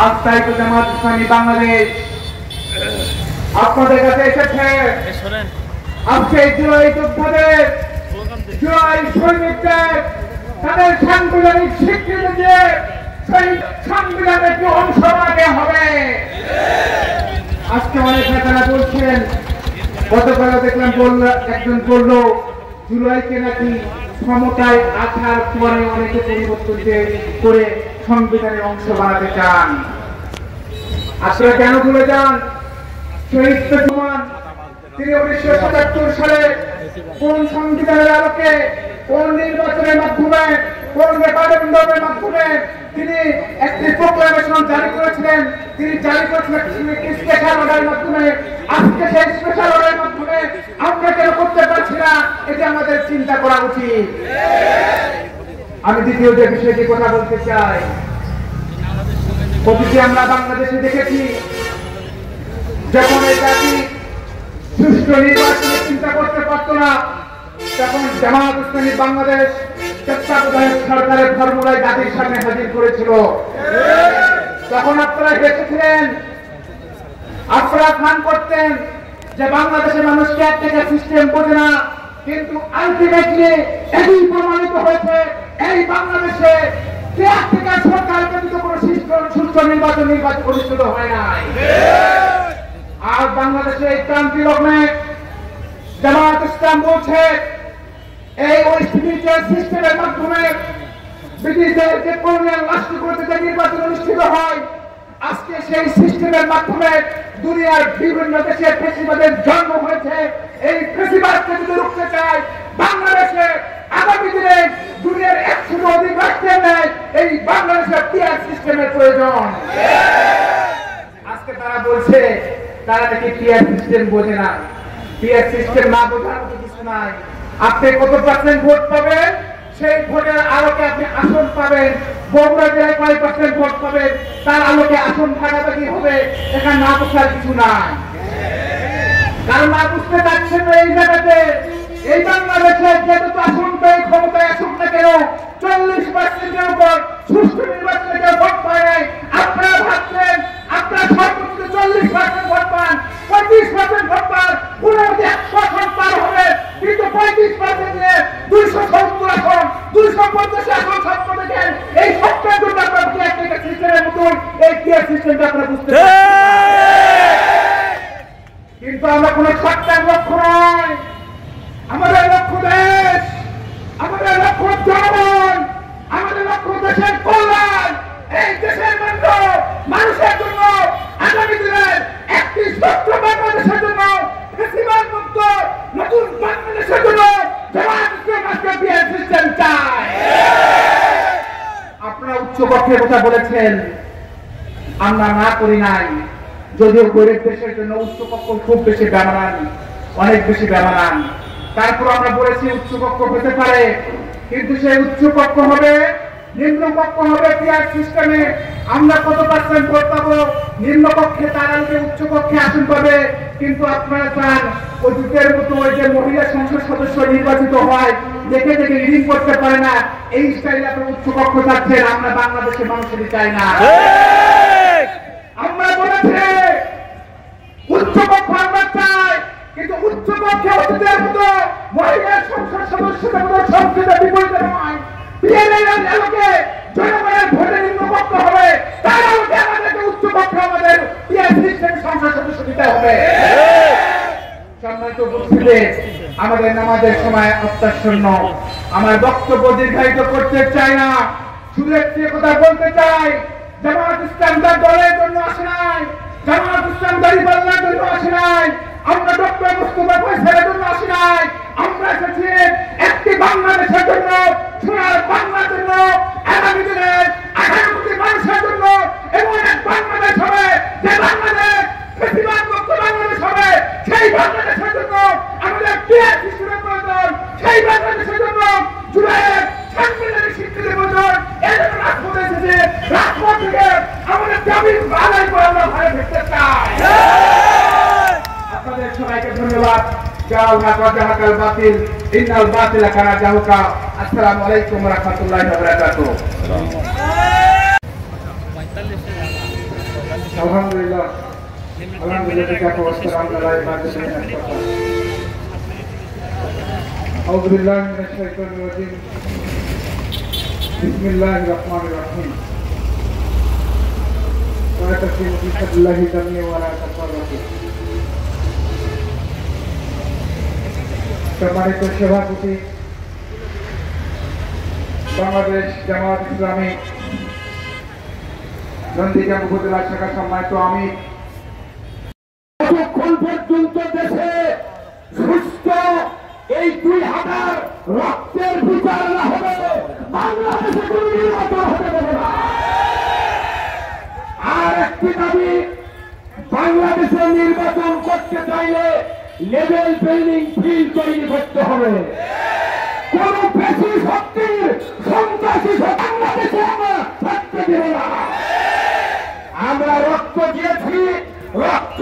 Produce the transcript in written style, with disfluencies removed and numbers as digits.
আস্থায়িত জামাত ইসলামী বাংলাদেশ আপনাদের কাছে এসেছে আজকে জুলাই যোদ্ধাদের, জুলাই সৈনিকদের তাদের সাংবিধানিক স্বীকৃতি দিয়ে সেই সংবিধানের যে অংশ বানাতে হবে। আজকে অনেক নেতারা বলছেন, গতকাল দেখলাম একজন বলল জুলাইকে নাকি ক্ষমতায় আসার পরে অনেকে পরিবর্তন করে সংবিধানের অংশ বানাতে চান। আপনারা কেন ভুলে যান শহীদ প্রেসিডেন্ট তিনি 1977 সালে কোন সংবিধানের আলোকে, কোন নির্বাচনের মাধ্যমে, কোন রেফারেন্ডামের মাধ্যমে তিনি একটি প্রোক্লামেশন জারি করেছিলেন। তিনি জারি করেছিলেন স্পেশাল অর্ডারের মাধ্যমে। আজকে সেই স্পেশাল অর্ডারের মাধ্যমে আমরা কেন করতে পারছি না, এটা আমাদের চিন্তা করা উচিত। আমি দ্বিতীয় যে বিষয়টি কথা বলতে চাই, অতীতে আমরা বাংলাদেশে দেখেছি যখন এই জাতি সুষ্ঠু নির্বাচনের চিন্তা করতে পারত না, তখন জামাত ইসলামী বাংলাদেশ তত্ত্বাবধায়ক সরকারের ফর্মুলায় জাতির সামনে হাজির করেছিল। তখন আপনারা হেসেছিলেন, আপনারা ফান করতেন যে বাংলাদেশের মানুষ কেয়ারটেকার সিস্টেম বোঝে না, কিন্তু আলটিমেটলি এটাই প্রমাণিত হয়েছে এই বাংলাদেশে কেয়ারটেকার সরকার ব্যতীত কোনো সুষ্ঠু নির্বাচন অনুষ্ঠিত হয় নাই। আর বাংলাদেশে এই ক্রান্তি লগ্নে জামাত ইসলাম বলছে এই স্পিরিচুয়াল সিস্টেমের মাধ্যমে ব্রিটিশদের যে কলোনিয়াল রাষ্ট্রগুলোতে যে নির্বাচন অনুষ্ঠিত হয়, আজকে সেই সিস্টেমের মাধ্যমে দুনিয়ার বিভিন্ন দেশে ফ্যাসিবাদের জন্ম হয়েছে। এই ফ্যাসিবাদকে যদি রুখতে চায় বাংলাদেশে আগামী দিনে দুনিয়ার 100 অধিক রাষ্ট্রের নেয় এই বাংলাদেশের পিয়ার সিস্টেমের প্রয়োজন। আজকে তারা বলছে তারা নাকি পিয়ার সিস্টেম বোঝে না। পিয়ার সিস্টেম না বোঝার কিছু নাই। আপনি কত পার্সেন্ট ভোট পাবেন, সেই ভোটের আলোকে আপনি আসন পাবেন। বগুড়া জেলায় কয় পার্সেন্ট ভোট পাবেন, তার আলোকে আসন ভাগাভাগি হবে। এখানে না বোঝার কিছু নাই। কারণ না বুঝতে পারছেন না এই জায়গাতে এই বাংলাদেশে যেহেতু আসন পেয়ে ক্ষমতায় আসুক না কেন 40%-এর উপর সুষ্ঠু নির্বাচনে কেউ ভোট পায় নাই। আপনারা ভাবছেন আপনারা সর্বোচ্চ 40% ভোট পান, 35% ভোট পান, 100 আসন পার হবে, কিন্তু 35% নিয়ে 270 আসন, 250 আসন স্বপ্ন দেখেন। এই স্বপ্নের জন্য আপনারা কেয়ারটেকার সিস্টেমের মতন এই কেয়ার সিস্টেমটা আপনারা বুঝতে কিন্তু আমরা কোন সরকার লক্ষ্য নয়। আমাদের লক্ষ্য দেশ, আমাদের লক্ষ্য জনগণ, আমাদের লক্ষ্য দেশের কল্যাণ। এই দেশের মানুষের জন্য আগামী দিনের একটি সুস্থ বাংলাদেশের জন্য, ফ্যাসিবাদ মুক্ত নতুন বাংলাদেশের জন্য জামাত ইসলামী আজকে পিয়ার সিস্টেম চায়। আপনারা উচ্চকক্ষের কথা বলেছেন, আমরা না করি নাই। যদিও গরিব দেশের জন্য উচ্চকক্ষ খুব বেশি ব্যবহার, অনেক বেশি ব্যবহার, তারপর আমরা বলেছি উচ্চকক্ষ হতে পারে, কিন্তু সেই উচ্চকক্ষ হবে, নিম্নকক্ষ হবে পিয়ার সিস্টেমে। আমরা কত পার্সেন্ট ভোট পাবো, নিম্নকক্ষে তারা উচ্চকক্ষে আসন পাবে। কিন্তু আপনারা চান অতীতের মতো ওই যে মহিলা সংসদ সদস্য নির্বাচিত হয়, দেখে দেখে রিডিং করতে পারে না, এই স্টাইলে আপনারা উচ্চকক্ষ চাচ্ছেন। আমরা বাংলাদেশের মানুষেরই চাই না। আমরা বলেছি উচ্চকক্ষ আমরা চাই, কিন্তু উচ্চকক্ষে অতীতের মতো মহিলা সংসদ সদস্যদের মতো সংসদে বিপরীতে নয়। জনগণের ভোটে নিম্নকক্ষ হবে, তার আলোকে আমাদেরকে উচ্চকক্ষে আমাদের পিয়ার সিস্টেম সংসদ সদস্য দিতে হবে। সম্মানিত উপস্থিতি, আমাদের নামাজের সময় অত্যাসন্ন। আমার বক্তব্য দীর্ঘায়িত করতে চাই না, শুধু একটি কথা বলতে চাই, জামাত ইসলাম তার দলের জন্য আসে নাই, জামাত ইসলাম দাঁড়িপাল্লার জন্য আসে নাই, আমরা ডক্টর মুস্তাফা ফয়সালের জন্য আসি নাই। আমরা এসেছি একটি বাংলাদেশের জন্য, সোনার বাংলার জন্য, আগামী দিনের 18 কোটি মানুষের জন্য, এবং এক বাংলাদেশ হবে যে বাংলাদেশ ফ্যাসিবাদ মুক্ত বাংলাদেশ হবে। সেই বাংলাদেশের জন্য আমাদের পিয়ার সিস্টেমের প্রয়োজন। সেই বাংলাদেশের জন্য জুলাইয়ের সাংবিধানিক স্বীকৃতির প্রয়োজন। এই জন্য রাজপথে এসেছে, রাজপথ থেকে আমাদের দাবি আদায় করে আমরা ঘরে ফিরতে চাই। আপনাদের সবাইকে ধন্যবাদ। যাও না জাহাকাল বাতিল ইন্নাল বাতিলা কানা জাহুকা। আসসালামু আলাইকুম ওয়া রাহমাতুল্লাহি ওয়া বারাকাতুহু। আলহামদুলিল্লাহ আউযু বিল্লাহি মিনাশ শাইতানির রাজীম বিসমিল্লাহির রহমানির রহিম ওয়া তাসবিহু বিল্লাহি জামিআ ওয়া লা তাফাররাকু। সম্মানিত সভাপতি বাংলাদেশ জামায়াত ইসলামী নন্দীগ্রাম উপজেলা শাখা সম্মানিত আমি যতক্ষণ পর্যন্ত দেশে সুস্থ এই 2000 রক্তের বিচার না হবে বাংলাদেশে কোন নির্বাচন হতে দেবে না। আর একটি দাবি, বাংলাদেশে নির্বাচন করতে চাইলে লেভেল প্লেইং ফিল্ড তৈরি করতে হবে। কোন বেশি শক্তির সন্ত্রাসী বাংলাদেশে আমরা থাকতে দেব না। আমরা রক্ত দিয়েছি, রক্ত